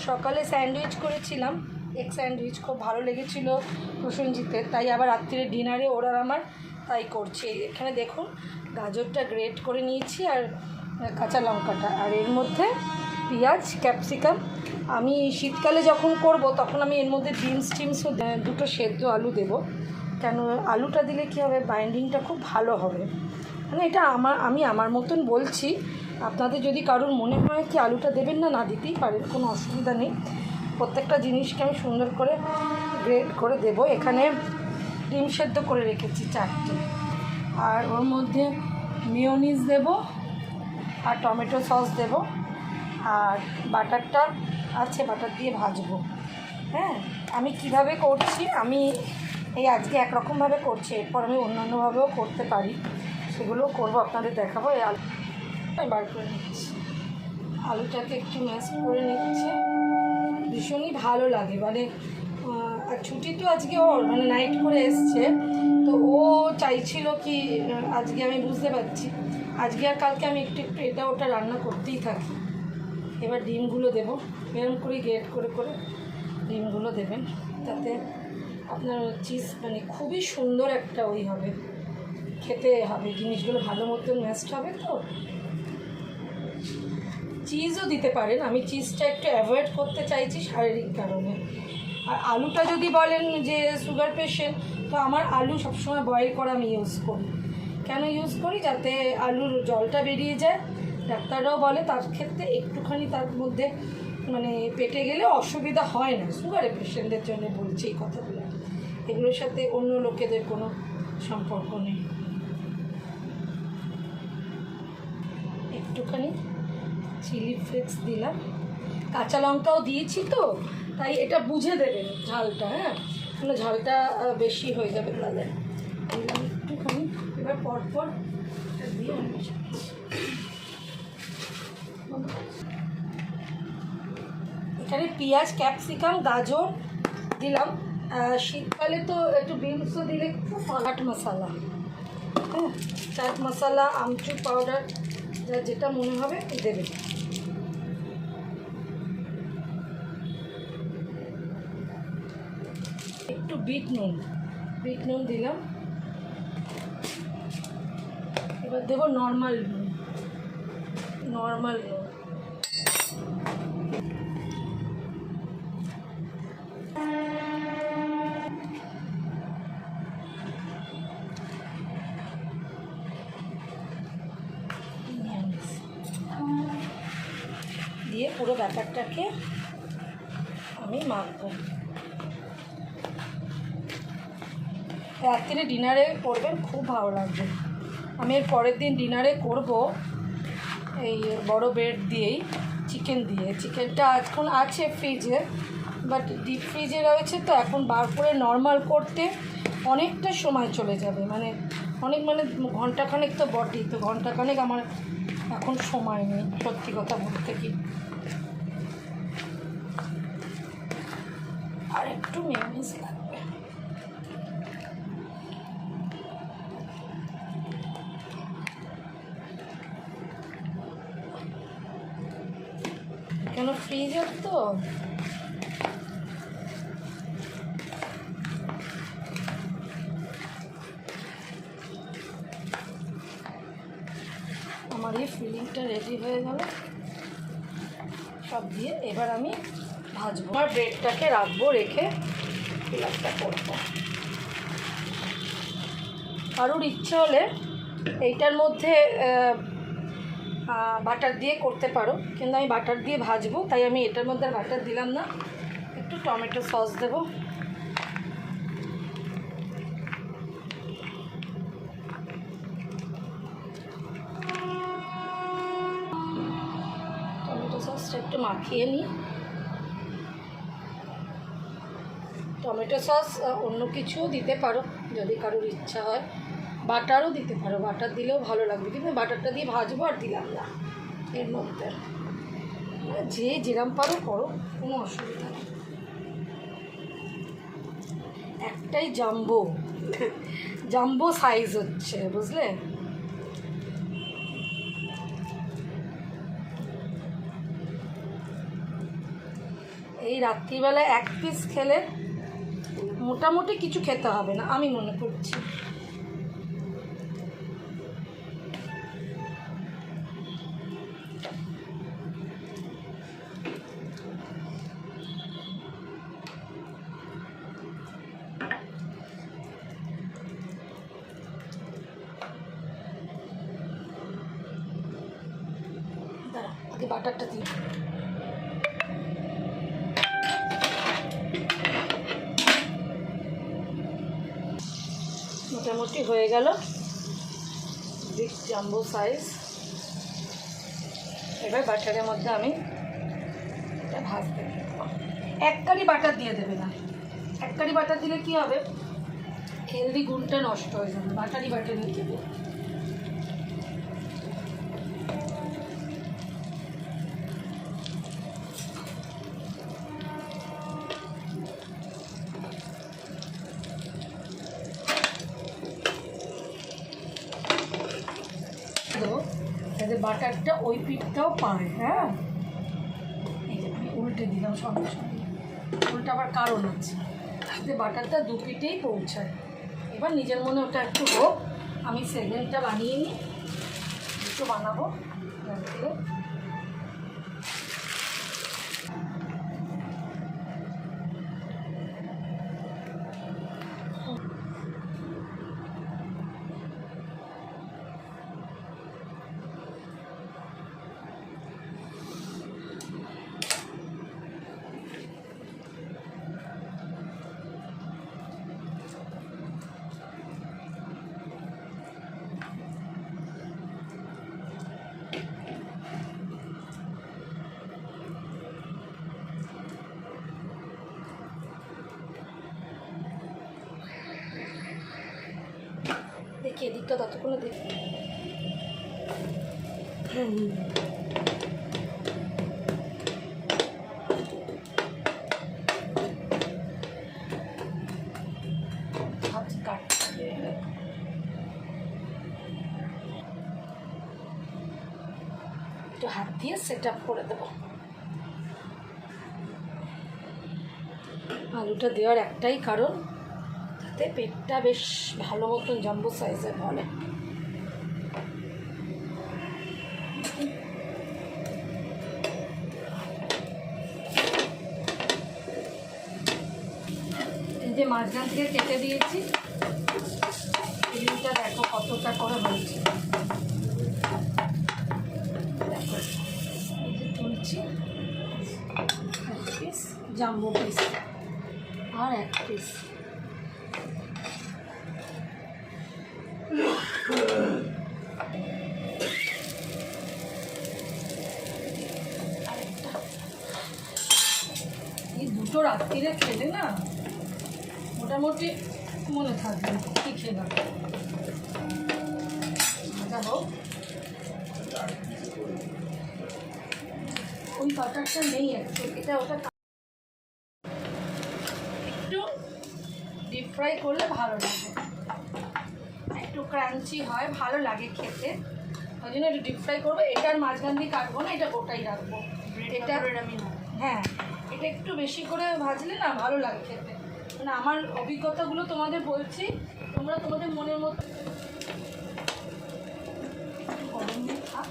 সকালে স্যান্ডউইচ করেছিলাম, egg sandwich, খুব ভালো লেগেছিল প্রসেনজিতের, তাই আবার রাত্রিরে ডিনারে ওরা আমার তাই করছি। এখানে দেখুন গাজরটা গ্রেট করে নিয়েছি আর কাঁচা লঙ্কাটা, আর এর মধ্যে পেঁয়াজ ক্যাপসিকাম। আমি শীতকালে যখন করব তখন আমি এর মধ্যে টিমসও দুটো সেদ্ধ আলু দেব, কেন আলুটা দিলে কী হবে, বাইন্ডিংটা খুব ভালো হবে। মানে এটা আমি আমার মতন বলছি, আপনাদের যদি কারোর মনে হয় কি আলুটা দেবেন না, না দিতেই পারেন, কোনো অসুবিধা নেই। প্রত্যেকটা জিনিসকে আমি সুন্দর করে গ্রেড করে দেব। এখানে ডিম সেদ্ধ করে রেখেছি 4টে, আর ওর মধ্যে মেয়োনিজ দেব আর টমেটো সস দেব, আর বাটারটা আছে, বাটার দিয়ে ভাজবো। হ্যাঁ, আমি কিভাবে করছি, আমি এই আজকে একরকমভাবে করছি, এরপর আমি অন্যান্যভাবেও করতে পারি, সেগুলোও করবো, আপনাদের দেখাবো। এই আলু বার করে নিচ্ছি, আলুটাকে একটু ম্যাশ করে নিচ্ছে, ভীষণই ভালো লাগে। মানে আর ছুটি তো আজকে ওর, মানে নাইট করে এসছে, তো ও চাইছিল কি আজকে, আমি বুঝতে পারছি আজকে আর কালকে আমি একটু একটু এটা ওটা রান্না করতেই থাকি। এবার ডিমগুলো দেবো, এরকম করে গ্রেট করে করে ডিমগুলো দেবেন, তাতে আপনার চিজ মানে খুবই সুন্দর একটা ওই হবে, খেতে হবে, জিনিসগুলো ভালো মতন ম্যাশড হবে। তো চিজও দিতে পারেন, আমি চিজটা একটু অ্যাভয়েড করতে চাইছি শারীরিক কারণে। আর আলুটা যদি বলেন যে সুগার পেশেন্ট, তো আমার আলু সবসময় বয়েল করা আমি ইউজ করি। কেন ইউজ করি, যাতে আলুর জলটা বেরিয়ে যায়। ডাক্তাররাও বলে তার ক্ষেত্রে একটুখানি তার মধ্যে মানে পেটে গেলে অসুবিধা হয় না, সুগারের পেশেন্টদের জন্য বলছি এই কথাগুলো, এগুলোর সাথে অন্য লোকেদের কোনো সম্পর্ক নেই। একটুখানি চিলি ফ্লেক্স দিলাম, কাঁচা লঙ্কাও দিয়েছি তো, তাই এটা বুঝে দেবেন ঝালটা। হ্যাঁ, মানে ঝালটা বেশি হয়ে যাবে তাহলে একটুখানি। এবার পরপর দিয়ে এখানে পেঁয়াজ ক্যাপসিকাম গাজর দিলাম। শীতকালে তো একটু বিনসও দিলে খুব চাট মশলা, হ্যাঁ চাট মশলা, আমচুর পাউডার, যেটা মনে হবে দেবে। একটু বিট নুন দিলাম। এবার দেবো নর্মাল নুন। দিয়ে পুরো ব্যাটারটাকে আমি মাখবো। রাত্রিরে ডিনারে করবেন, খুব ভালো লাগবে। আমি এর পরের দিন ডিনারে করব এই বড় ব্রেড দিয়েই, চিকেন দিয়ে। চিকেনটা এখন আছে ফ্রিজে, বাট ডিপ ফ্রিজে রয়েছে, তো এখন বার করে নর্মাল করতে অনেকটা সময় চলে যাবে, মানে ঘন্টাখানেক তো বটেই, তো ঘন্টাখানেক আমার এখন সময় নেই, সত্যি কথা বলতে কি। আর একটু মেয়োনিজ লাগবে। কেন ফ্রিজের তো আমার এই ফিলিংটা রেডি হয়ে গেল সব দিয়ে। এবার আমি ভাজবো, আর ব্রেডটাকে রাখবো, রেখে ফিলাপটা করবো। কারোর ইচ্ছে হলে এইটার মধ্যে বাটার দিয়ে করতে পারো, কিন্তু আমি বাটার দিয়ে ভাজবো, তাই আমি এটার মধ্যে আর বাটার দিলাম না। একটু টমেটো সস দেবো, টমেটো সসটা একটু মাখিয়ে নিই। টমেটো সস অন্য কিছুও দিতে পারো যদি কারোর ইচ্ছা হয়, বাটারও দিতে পারো, বাটার দিলেও ভালো লাগবে, কিন্তু বাটারটা দিয়ে ভাজবো আর দিলাম না এর মধ্যে। যে যেরম পারো করো, কোনো অসুবিধা নেই। একটাই জাম্বো সাইজ হচ্ছে, বুঝলে। এই রাত্রিবেলা এক পিস খেলে মোটামুটি কিছু খেতে হবে না আমি মনে করছি। আগে বাটারটা দিই। মোটামুটি হয়ে গেল বিগ জাম্বো সাইজ। এবার বাটারের মধ্যে আমি এটা ভাজতে দেবো। এক কারি বাটার দিয়ে দেবে না, এক কারি বাটার দিলে কি হবে, হেলদি গুণটা নষ্ট হয়ে যাবে। বাটারই বাটার দিয়ে দেবে। যাতে বাটারটা ওই পিঠটাও পায়। হ্যাঁ, এই যে আমি উল্টে দিলাম সঙ্গে সঙ্গে, উল্টে আবার কারণ আছে, যাতে বাটারটা দু পিঠেই পৌঁছায়। এবার নিজের মনে ওটা একটু হোক, আমি সেকেন্ডটা বানিয়ে নিই, একটু বানাবো। দেখি এদিকটা ততক্ষণে দেখি। একটু হাত দিয়ে সেট আপ করে দেবো। আলুটা দেওয়ার একটাই কারণ, যাতে পেটটা বেশ ভালো মতন জাম্বো সাইজের বলে। এই যে মাঝখান থেকে কেটে দিয়েছি, ফিলিংটা দেখো কতটা করে হয়েছে। দেখো এই যে তুলছি, এক পিস জাম্বো পিস আর এক পিস। এই দুটো রাত্রিরে খেলে না মোটামুটি মনে থাকবে কী খেলাম। ভাজা হোক, ওই বাটারটা নেই অ্যাকচুয়ালি, এটা ওটা একটু ডিপ ফ্রাই করলে ভালো লাগে, একটু ক্রাঞ্চি হয়, ভালো লাগে খেতে। ওই জন্য একটু ডিপ ফ্রাই করবো। এটার মাঝখান দিয়ে কাটবো না, এটা গোটাই রাখবো। এটা আমি হ্যাঁ, এটা একটু বেশি করে ভাজলে না ভালো লাগে খেতে। মানে আমার অভিজ্ঞতাগুলো তোমাদের বলছি, তোমরা তোমাদের মনের মতো গরম দিয়ে খা।